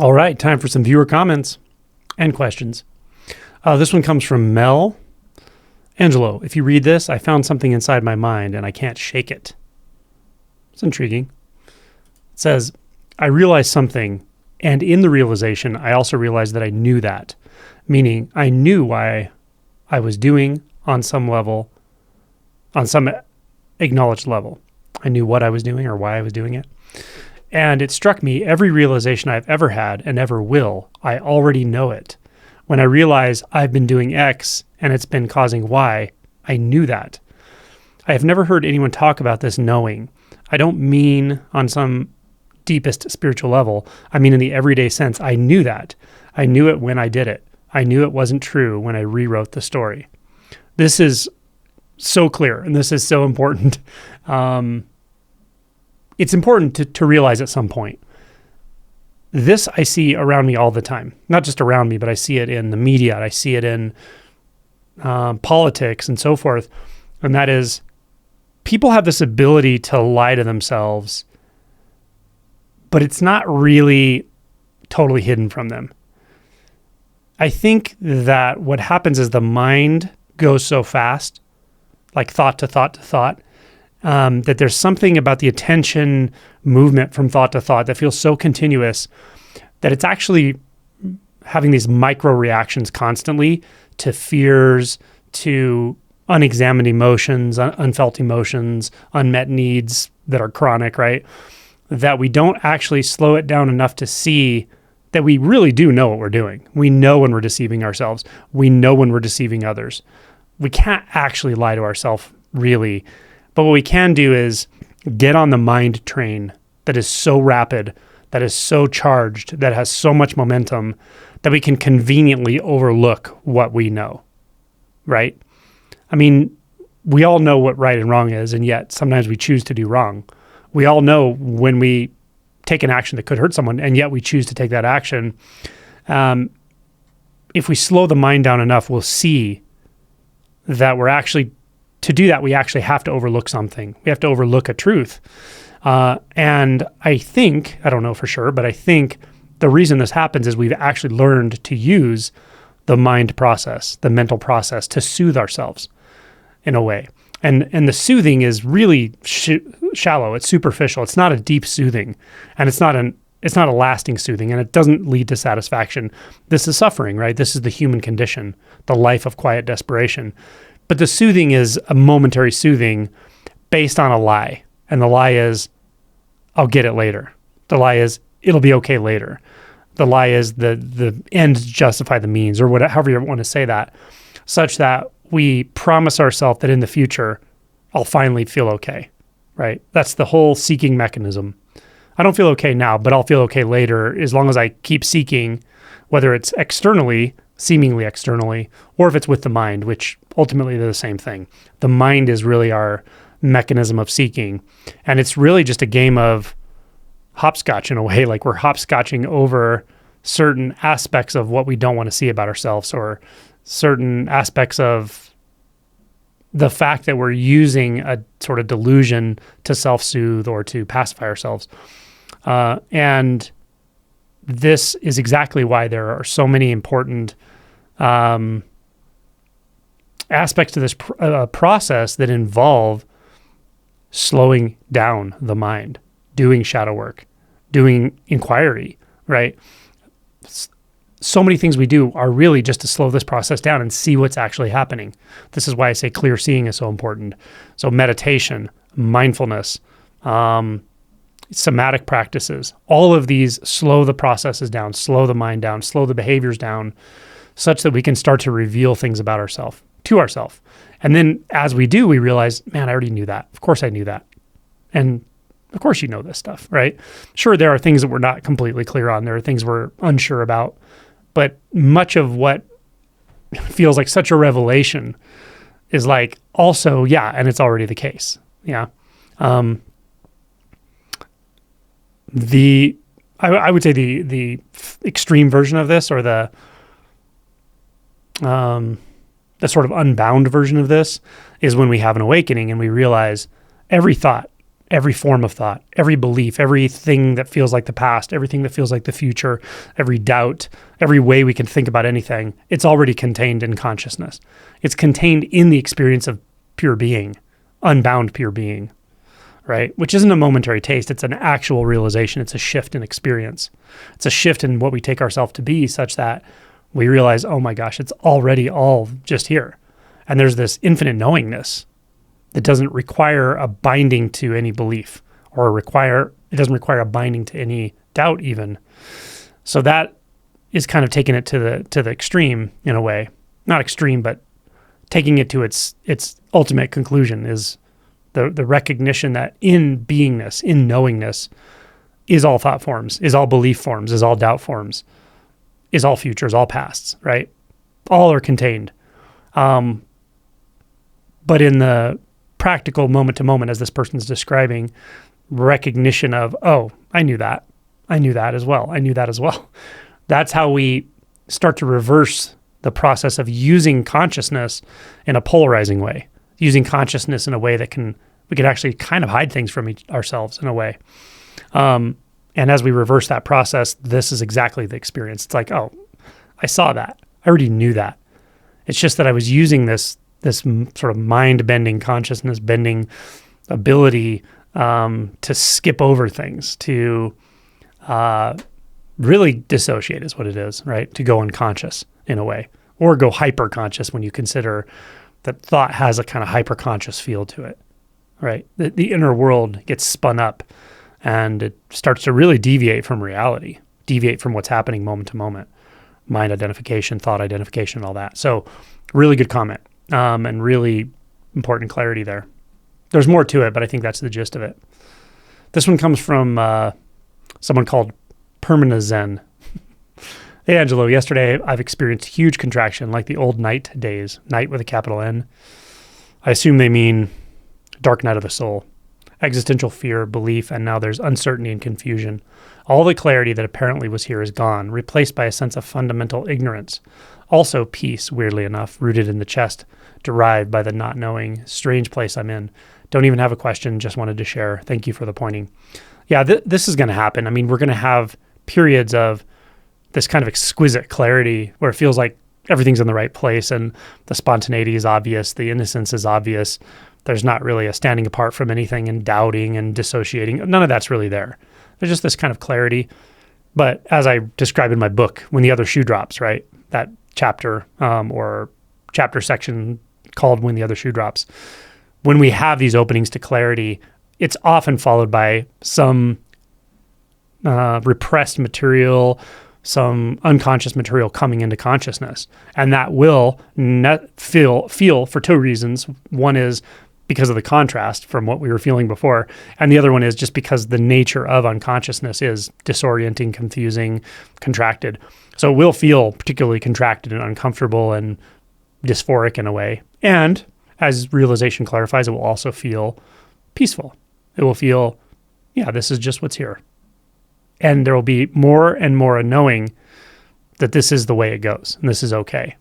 All right, time for some viewer comments and questions. This one comes from Mel. Angelo, if you read this, I found something inside my mind and I can't shake it. It's intriguing. It says, I realized something, and in the realization, I also realized that I knew that, meaning I knew why I was doing on some level, on some acknowledged level. I knew what I was doing or why I was doing it. And it struck me, every realization I've ever had and ever will, I already know it. When I realize I've been doing X and it's been causing Y, I knew that. I have never heard anyone talk about this knowing. I don't mean on some deepest spiritual level. I mean in the everyday sense, I knew that. I knew it when I did it. I knew it wasn't true when I rewrote the story. This is so clear, and this is so important. It's important to realize at some point. This I see around me all the time. Not just around me, but I see it in the media. I see it in politics and so forth. And that is, people have this ability to lie to themselves, but it's not really totally hidden from them. I think that what happens is the mind goes so fast, like thought to thought to thought, that there's something about the attention movement from thought to thought that feels so continuous that it's actually having these micro reactions constantly to fears, to unexamined emotions, unfelt emotions, unmet needs that are chronic, right? That we don't actually slow it down enough to see that we really do know what we're doing. We know when we're deceiving ourselves. We know when we're deceiving others. We can't actually lie to ourselves, really. But what we can do is get on the mind train that is so rapid, that is so charged, that has so much momentum, that we can conveniently overlook what we know, right? I mean, we all know what right and wrong is, and yet sometimes we choose to do wrong. We all know when we take an action that could hurt someone, and yet we choose to take that action. If we slow the mind down enough, we'll see that to do that, we actually have to overlook something. We have to overlook a truth. And I think, I don't know for sure, but I think the reason this happens is we've actually learned to use the mind process, the mental process, to soothe ourselves in a way. And the soothing is really shallow. It's superficial. It's not a deep soothing, and it's not a lasting soothing, and it doesn't lead to satisfaction. This is suffering, right? This is the human condition, the life of quiet desperation. But the soothing is a momentary soothing based on a lie. And the lie is, I'll get it later. The lie is, it'll be okay later. The lie is the ends justify the means, or whatever, however you want to say that, such that we promise ourselves that in the future, I'll finally feel okay, right? That's the whole seeking mechanism. I don't feel okay now, but I'll feel okay later as long as I keep seeking, whether it's externally, seemingly externally, or if it's with the mind, which ultimately they're the same thing. The mind is really our mechanism of seeking. And it's really just a game of hopscotch in a way, like we're hopscotching over certain aspects of what we don't want to see about ourselves, or certain aspects of the fact that we're using a sort of delusion to self-soothe or to pacify ourselves. And this is exactly why there are so many important aspects to this process that involve slowing down the mind, doing shadow work, doing inquiry, right? So many things we do are really just to slow this process down and see what's actually happening. This is why I say clear seeing is so important. So meditation, mindfulness, somatic practices, all of these slow the processes down, slow the mind down, slow the behaviors down, such that we can start to reveal things about ourselves, to ourselves. And then as we do, we realize, man, I already knew that. Of course I knew that. And of course you know this stuff, right? Sure, there are things that we're not completely clear on. There are things we're unsure about. But much of what feels like such a revelation is like also, yeah, and it's already the case. Yeah. I would say the extreme version of this, or the sort of unbound version of this, is when we have an awakening and we realize every thought, every form of thought, every belief, everything that feels like the past, everything that feels like the future, every doubt, every way we can think about anything, it's already contained in consciousness. It's contained in the experience of pure being, unbound pure being, right? Which isn't a momentary taste. It's an actual realization. It's a shift in experience. It's a shift in what we take ourselves to be, such that we realize, oh my gosh, it's already all just here. And there's this infinite knowingness that doesn't require a binding to any belief, or it doesn't require a binding to any doubt even. So that is kind of taking it to the extreme in a way. Not extreme, but taking it to its ultimate conclusion is the recognition that in beingness, in knowingness, is all thought forms, is all belief forms, is all doubt forms, is all futures, all pasts, right? All are contained. But in the practical moment to moment, as this person's describing, recognition of, oh, I knew that as well. That's how we start to reverse the process of using consciousness in a polarizing way, using consciousness in a way that we can actually kind of hide things from ourselves in a way. And as we reverse that process, this is exactly the experience. It's like, oh, I saw that. I already knew that. It's just that I was using this sort of mind-bending, consciousness-bending ability to skip over things, to really dissociate is what it is, right? To go unconscious in a way, or go hyper-conscious when you consider that thought has a kind of hyper-conscious feel to it, right? The inner world gets spun up and it starts to really deviate from reality, deviate from what's happening moment to moment, mind identification, thought identification, all that. So really good comment. And really important clarity there. There's more to it, but I think that's the gist of it. This one comes from someone called Permana Zen. Hey, Angelo, yesterday I've experienced huge contraction like the old night days, night with a capital N. I assume they mean dark night of the soul, existential fear, belief, and now there's uncertainty and confusion. All the clarity that apparently was here is gone, replaced by a sense of fundamental ignorance. Also peace, weirdly enough, rooted in the chest, derived by the not knowing. Strange place I'm in. Don't even have a question, just wanted to share. Thank you for the pointing. Yeah, this is going to happen. I mean, we're going to have periods of this kind of exquisite clarity where it feels like everything's in the right place and the spontaneity is obvious, the innocence is obvious. There's not really a standing apart from anything and doubting and dissociating. None of that's really there. There's just this kind of clarity. But as I describe in my book, when the other shoe drops, right? That chapter or chapter section called When the Other Shoe Drops. When we have these openings to clarity, it's often followed by some repressed material, some unconscious material coming into consciousness. And that will feel for two reasons. One is because of the contrast from what we were feeling before. And the other one is just because the nature of unconsciousness is disorienting, confusing, contracted. So it will feel particularly contracted and uncomfortable and dysphoric in a way. And as realization clarifies, it will also feel peaceful. It will feel, yeah, this is just what's here. And there will be more and more a knowing that this is the way it goes and this is okay.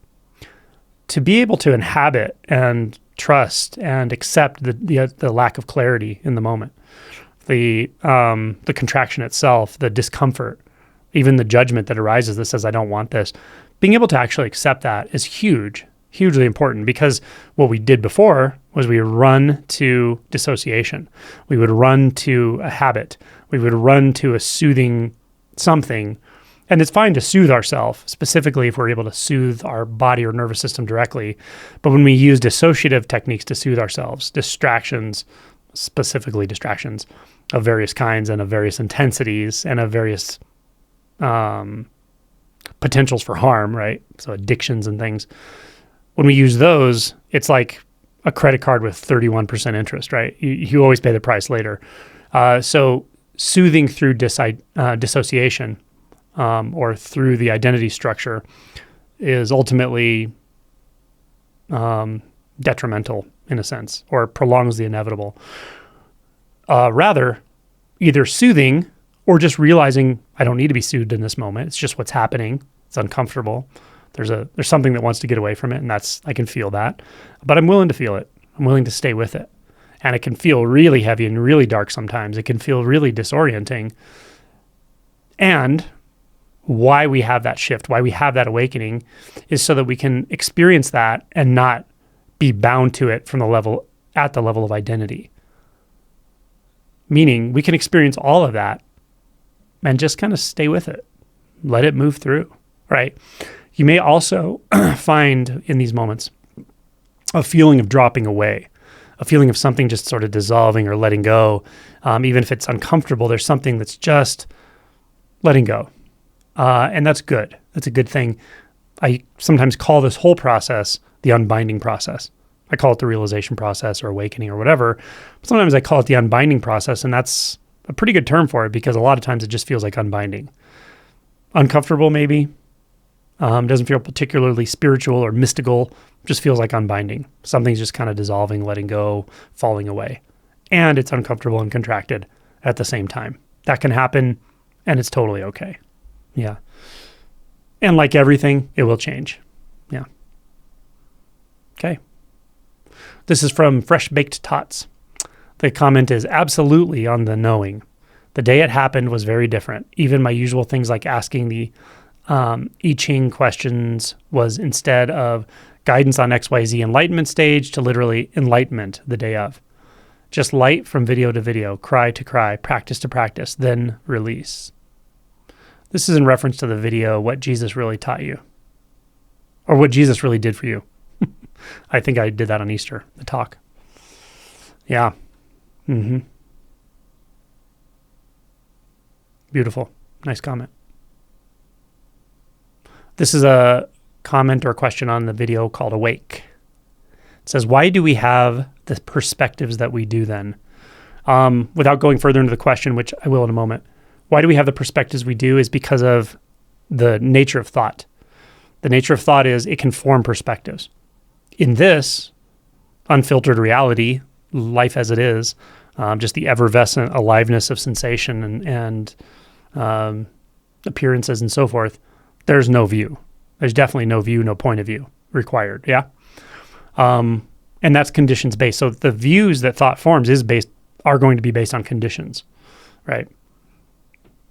To be able to inhabit and trust and accept the lack of clarity in the moment, the contraction itself, the discomfort, even the judgment that arises that says, I don't want this, being able to actually accept that is hugely important, because what we did before was we would run to dissociation. We would run to a habit. We would run to a soothing something. And it's fine to soothe ourselves, specifically if we're able to soothe our body or nervous system directly. But when we use dissociative techniques to soothe ourselves, distractions, specifically distractions of various kinds and of various intensities and of various potentials for harm, right? So addictions and things. When we use those, it's like a credit card with 31% interest, right? You always pay the price later. So soothing through dissociation or through the identity structure is ultimately detrimental in a sense, or prolongs the inevitable. Rather, either soothing or just realizing I don't need to be soothed in this moment. It's just what's happening. It's uncomfortable. There's something that wants to get away from it, and I can feel that. But I'm willing to feel it. I'm willing to stay with it. And it can feel really heavy and really dark sometimes. It can feel really disorienting. And why we have that shift, why we have that awakening, is so that we can experience that and not be bound to it from the level of identity. Meaning we can experience all of that and just kind of stay with it. Let it move through, right? You may also find in these moments a feeling of dropping away, a feeling of something just sort of dissolving or letting go. Even if it's uncomfortable, there's something that's just letting go. And that's good. That's a good thing. I sometimes call this whole process the unbinding process. I call it the realization process or awakening or whatever. But sometimes I call it the unbinding process, and that's a pretty good term for it because a lot of times it just feels like unbinding. Uncomfortable, maybe. Doesn't feel particularly spiritual or mystical. Just feels like unbinding. Something's just kind of dissolving, letting go, falling away. And it's uncomfortable and contracted at the same time. That can happen, and it's totally okay. Yeah. And like everything, it will change. Yeah. Okay. This is from Fresh Baked Tots. The comment is absolutely on the knowing. The day it happened was very different. Even my usual things like asking the I Ching questions was instead of guidance on XYZ enlightenment stage to literally enlightenment the day of. Just light from video to video, cry to cry, practice to practice, then release. This is in reference to the video, What Jesus Really Taught You, or what Jesus really did for you. I think I did that on Easter, the talk. Yeah. Mm-hmm. Beautiful. Nice comment. This is a comment or a question on the video called Awake. It says, why do we have the perspectives that we do then? Without going further into the question, which I will in a moment, why do we have the perspectives we do is because of the nature of thought. The nature of thought is it can form perspectives. In this unfiltered reality, life as it is, just the effervescent aliveness of sensation and appearances and so forth, there's no view. There's definitely no view, no point of view required, yeah? And that's conditions based. So the views that thought forms are going to be based on conditions, right?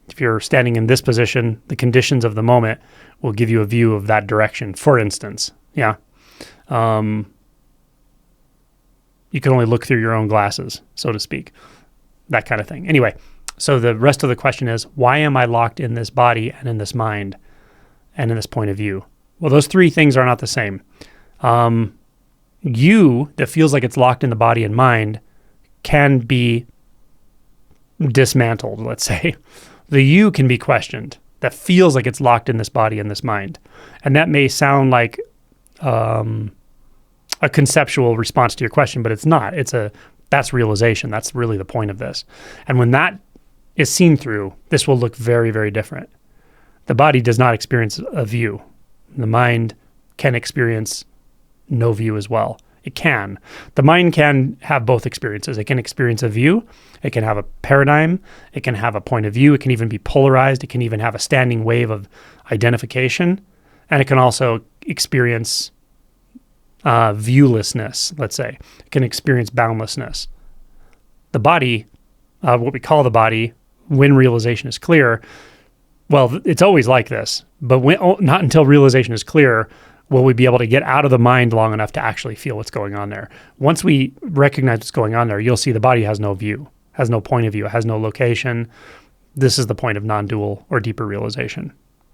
If you're standing in this position, the conditions of the moment will give you a view of that direction, for instance, yeah? You can only look through your own glasses, so to speak, that kind of thing. Anyway, so the rest of the question is, why am I locked in this body and in this mind and in this point of view? Well, those three things are not the same. You that feels like it's locked in the body and mind can be dismantled, let's say. The you can be questioned that feels like it's locked in this body and this mind. And that may sound like a conceptual response to your question, but it's not. That's realization. That's really the point of this. And when that is seen through, this will look very, very different. The body does not experience a view. The mind can experience no view as well. It can. The mind can have both experiences. It can experience a view. It can have a paradigm. It can have a point of view. It can even be polarized. It can even have a standing wave of identification. And it can also experience viewlessness, let's say. It can experience boundlessness. The body, what we call the body, when realization is clear, well, it's always like this, but not until realization is clear will we be able to get out of the mind long enough to actually feel what's going on there. Once we recognize what's going on there, you'll see the body has no view, has no point of view, has no location. This is the point of non-dual or deeper realization.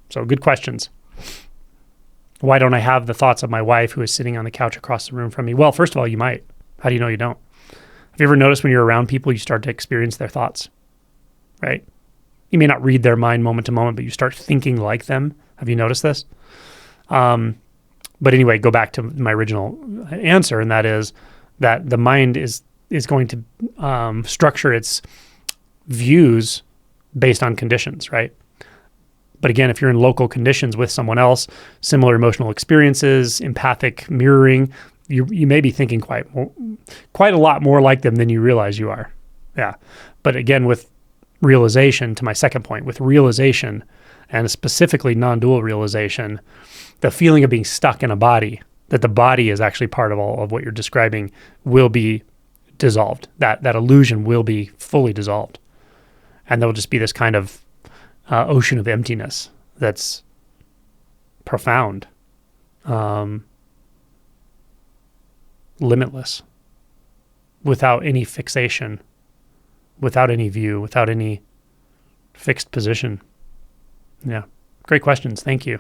So good questions. Why don't I have the thoughts of my wife who is sitting on the couch across the room from me? Well, first of all, you might. How do you know you don't? Have you ever noticed when you're around people, you start to experience their thoughts, right? You may not read their mind moment to moment, but you start thinking like them. Have you noticed this? But anyway, go back to my original answer, and that is that the mind is going to structure its views based on conditions, right? But again, if you're in local conditions with someone else, similar emotional experiences, empathic mirroring, you may be thinking quite a lot more like them than you realize you are. Yeah. But again, with realization, to my second point, with realization, and specifically non-dual realization, the feeling of being stuck in a body, that the body is actually part of all of what you're describing, will be dissolved. That illusion will be fully dissolved. And there'll just be this kind of ocean of emptiness that's profound, limitless, without any fixation, without any view, without any fixed position. Yeah. Great questions. Thank you.